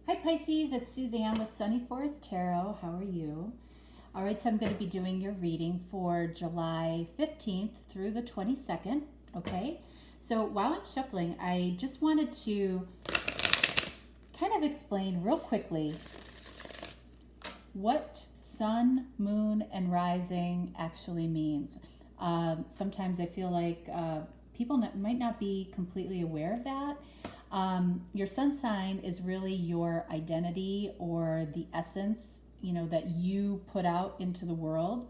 Hi Pisces, it's Suzanne with Sunny Forest Tarot. How are you? All right, so I'm going to be doing your reading for July 15th through the 22nd, okay? So while I'm shuffling, I just wanted to kind of explain real quickly what sun, moon, and rising actually means. Sometimes I feel like people might not be completely aware of that. Your sun sign is really your identity or the essence, that you put out into the world,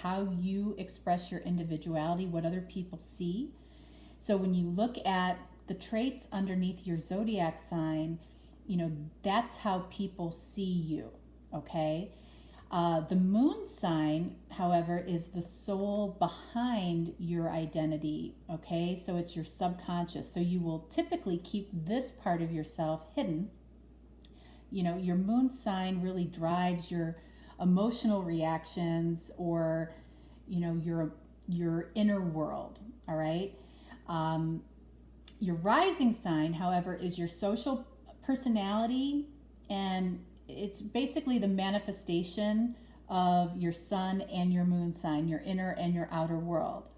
how you express your individuality, what other people see. So when you look at the traits underneath your zodiac sign, that's how people see you, okay? The moon sign, however, is the soul behind your identity, okay? So it's your subconscious. So you will typically keep this part of yourself hidden. Your moon sign really drives your emotional reactions or, your inner world, all right? Your rising sign, however, is your social personality, and it's basically the manifestation of your sun and your moon sign, your inner and your outer world.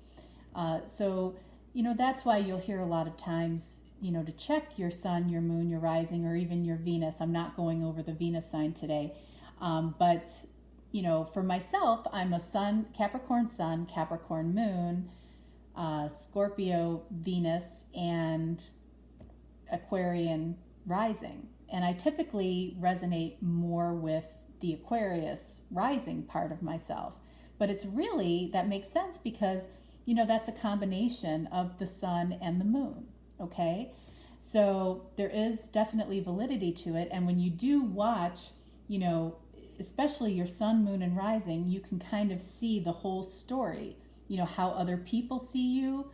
So, that's why you'll hear a lot of times, to check your sun, your moon, your rising, or even your Venus. I'm not going over the Venus sign today. But, for myself, I'm a Capricorn sun, Capricorn moon, Scorpio Venus, and Aquarian rising. And I typically resonate more with the Aquarius rising part of myself. But that makes sense because, that's a combination of the sun and the moon, okay? So there is definitely validity to it. And when you do watch, especially your sun, moon, and rising, you can kind of see the whole story, how other people see you,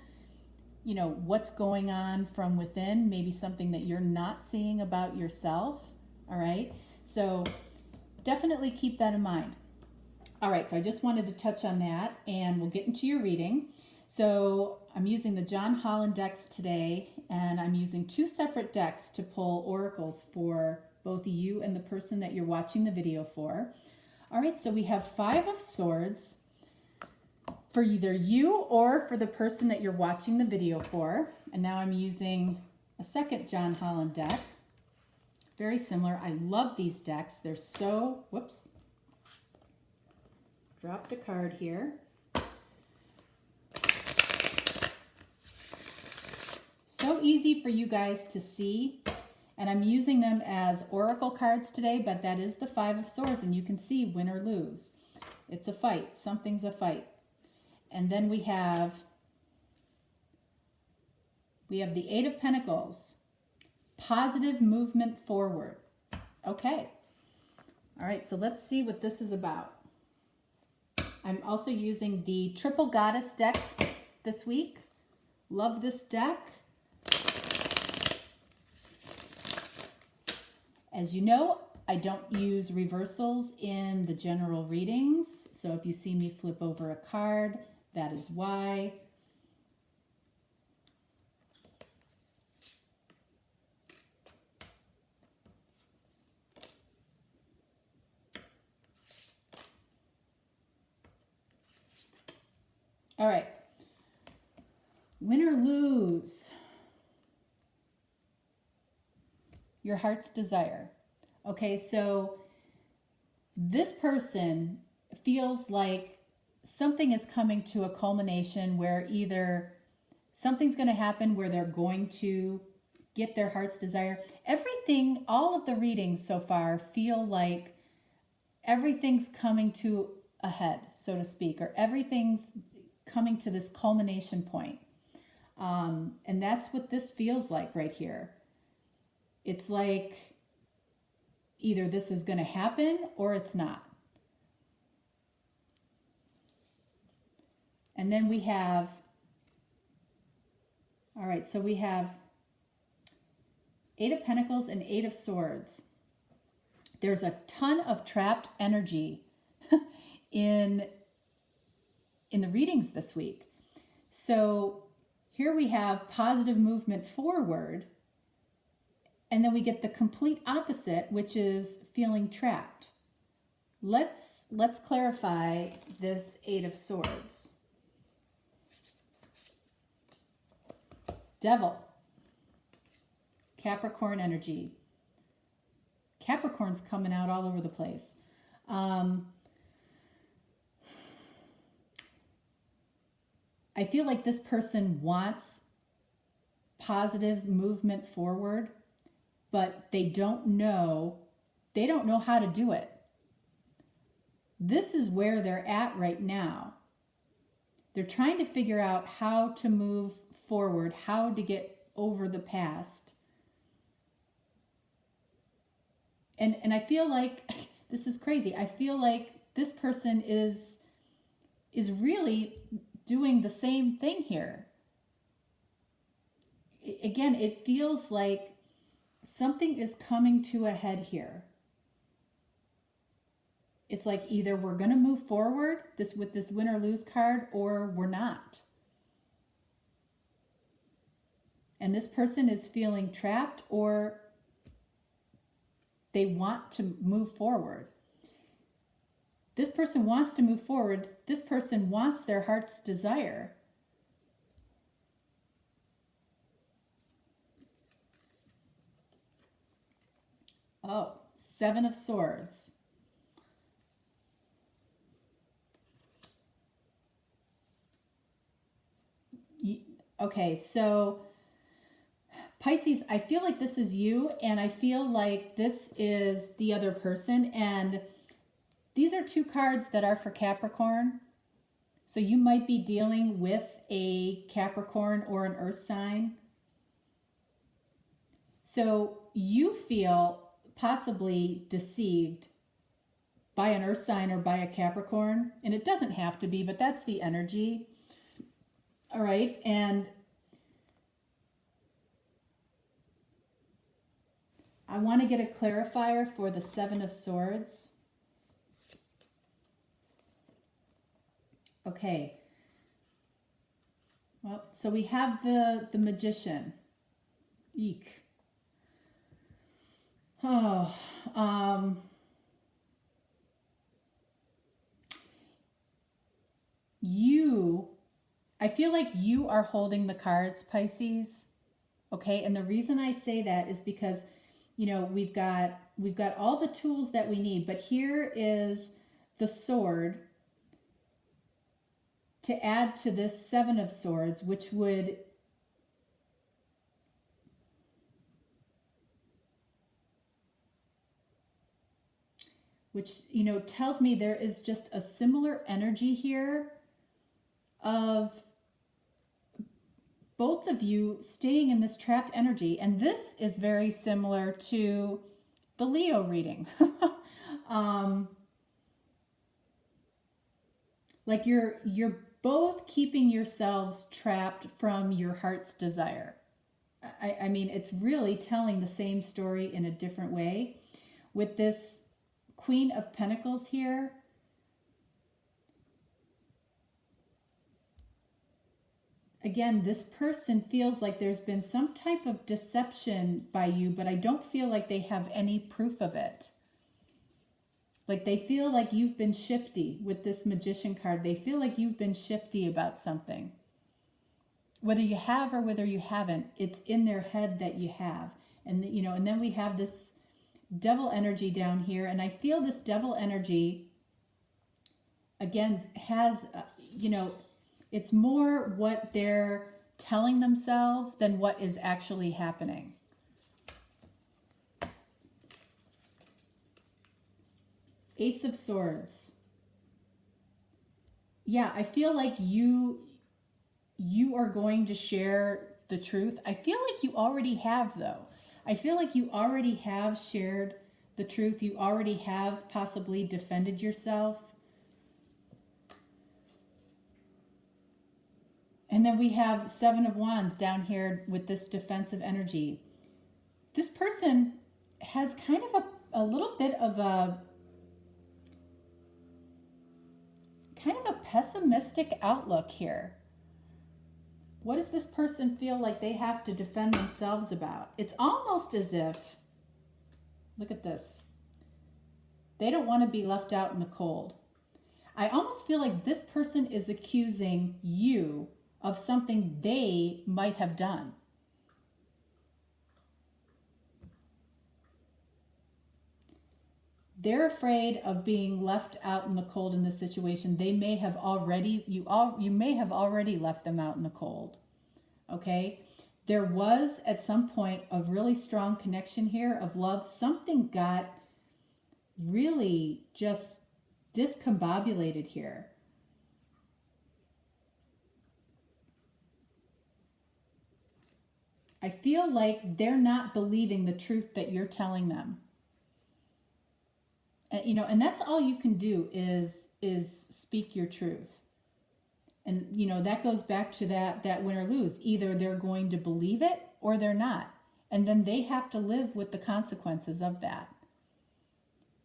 what's going on from within, maybe something that you're not seeing about yourself. All right, so definitely keep that in mind. All right, so I just wanted to touch on that, and we'll get into your reading. So I'm using the John Holland decks today, and I'm using two separate decks to pull oracles for both you and the person that you're watching the video for. All right, so we have Five of Swords for either you or for the person that you're watching the video for. And now I'm using a second John Holland deck. Very similar. I love these decks. They're so, whoops, dropped a card here. So easy for you guys to see. And I'm using them as oracle cards today, but that is the Five of Swords, and you can see win or lose. It's a fight. Something's a fight. And then we have the Eight of Pentacles, positive movement forward. Okay. All right, so let's see what this is about. I'm also using the Triple Goddess deck this week. Love this deck. As you know, I don't use reversals in the general readings. So if you see me flip over a card, that is why. All right. Win or lose. Your heart's desire. Okay, so this person feels like something is coming to a culmination where either something's going to happen where they're going to get their heart's desire. Everything, all of the readings so far feel like everything's coming to a head, so to speak, or everything's coming to this culmination point. And that's what this feels like right here. It's like either this is going to happen or it's not. And then we have, all right, so we have Eight of Pentacles and Eight of Swords. There's a ton of trapped energy in the readings this week. So here we have positive movement forward, And then we get the complete opposite, which is feeling trapped. Let's clarify this Eight of Swords. Devil. Capricorn energy. Capricorn's coming out all over the place. I feel like this person wants positive movement forward, but they don't know how to do it. This is where they're at right now. They're trying to figure out how to move forward, how to get over the past. And I feel like, this is crazy, I feel like this person is really doing the same thing here. Again, it feels like something is coming to a head here. It's like either we're going to move forward with this win or lose card, or we're not. And this person is feeling trapped, or they want to move forward. This person wants to move forward. This person wants their heart's desire. Oh, Seven of Swords. Okay, so Pisces, I feel like this is you, and I feel like this is the other person, and these are two cards that are for Capricorn. So you might be dealing with a Capricorn or an earth sign. So you feel possibly deceived by an earth sign or by a Capricorn, and it doesn't have to be, but that's the energy. All right, and I want to get a clarifier for the Seven of Swords. Okay. Well, so we have the Magician. Eek. Oh, I feel like you are holding the cards, Pisces. Okay, and the reason I say that is because, you know, we've got all the tools that we need, but here is the sword to add to this Seven of Swords, which you know, tells me there is just a similar energy here of both of you staying in this trapped energy. And this is very similar to the Leo reading. Like you're both keeping yourselves trapped from your heart's desire. I mean, it's really telling the same story in a different way. With this Queen of Pentacles here, again, this person feels like there's been some type of deception by you, but I don't feel like they have any proof of it. Like they feel like you've been shifty with this Magician card. They feel like you've been shifty about something. Whether you have or whether you haven't, it's in their head that you have. And, you know, and then we have this Devil energy down here. And I feel this Devil energy, again, has, you know, it's more what they're telling themselves than what is actually happening. Ace of Swords. Yeah, I feel like you are going to share the truth. I feel like you already have, though. I feel like you already have shared the truth. You already have possibly defended yourself. And then we have Seven of Wands down here with this defensive energy. This person has kind of a little bit of a pessimistic outlook here. What does this person feel like they have to defend themselves about? It's almost as if, look at this, they don't want to be left out in the cold. I almost feel like this person is accusing you of something they might have done. They're afraid of being left out in the cold in this situation. They may have already, you may have already left them out in the cold. Okay? There was at some point a really strong connection here of love. Something got really just discombobulated here. I feel like they're not believing the truth that you're telling them. And, and that's all you can do is speak your truth. And, that goes back to that win or lose. Either they're going to believe it or they're not. And then they have to live with the consequences of that.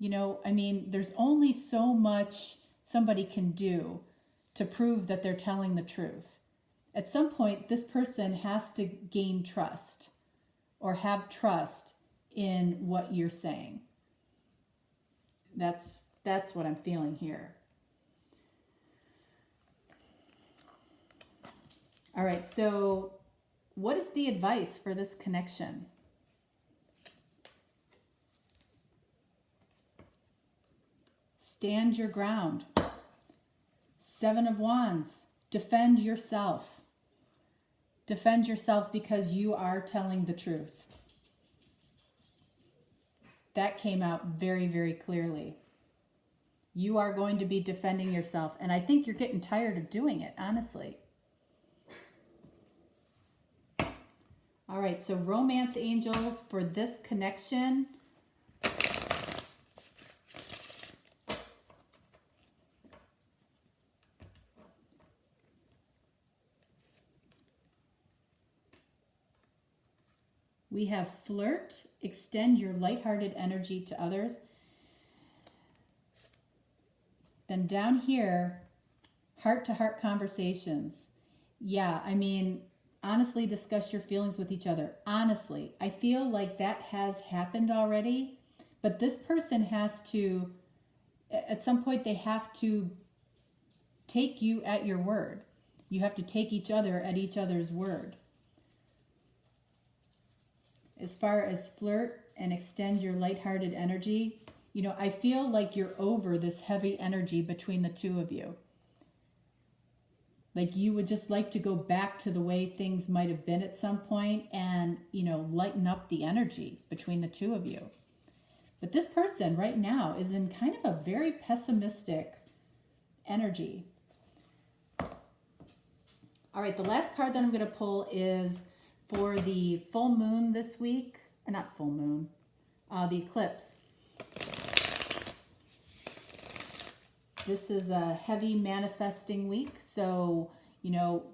There's only so much somebody can do to prove that they're telling the truth. At some point, this person has to gain trust or have trust in what you're saying. That's what I'm feeling here. All right, so what is the advice for this connection? Stand your ground. 7 of Wands. Defend yourself. Defend yourself because you are telling the truth. That came out very, very clearly. You are going to be defending yourself. And I think you're getting tired of doing it, honestly. All right, so romance angels for this connection. We have flirt, extend your lighthearted energy to others. Then down here, heart-to-heart conversations. Yeah, honestly, discuss your feelings with each other. Honestly, I feel like that has happened already, but this person has to, at some point, they have to take you at your word. You have to take each other at each other's word. As far as flirt and extend your lighthearted energy, I feel like you're over this heavy energy between the two of you. Like you would just like to go back to the way things might have been at some point and, lighten up the energy between the two of you. But this person right now is in kind of a very pessimistic energy. All right, the last card that I'm going to pull is for the full moon this week, or not full moon, the eclipse. This is a heavy manifesting week, so,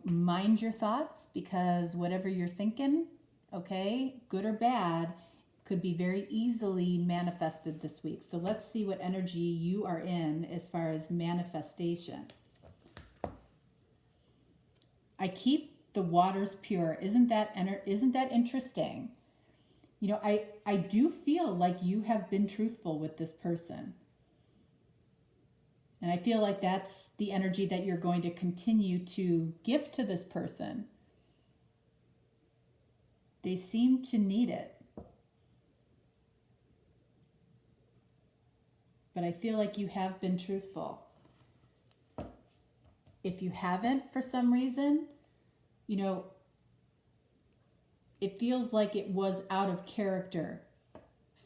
mind your thoughts because whatever you're thinking, okay, good or bad, could be very easily manifested this week. So let's see what energy you are in as far as manifestation. I keep the waters pure. Isn't that interesting? I do feel like you have been truthful with this person. And I feel like that's the energy that you're going to continue to give to this person. They seem to need it. But I feel like you have been truthful. If you haven't for some reason, it feels like it was out of character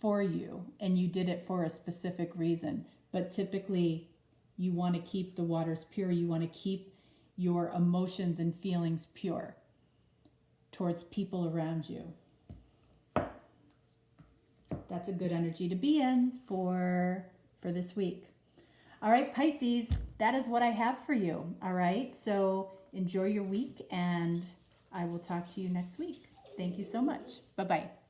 for you and you did it for a specific reason. But typically, you want to keep the waters pure. You want to keep your emotions and feelings pure towards people around you. That's a good energy to be in for this week. All right, Pisces, that is what I have for you. All right, so enjoy your week and I will talk to you next week. Thank you so much. Bye-bye.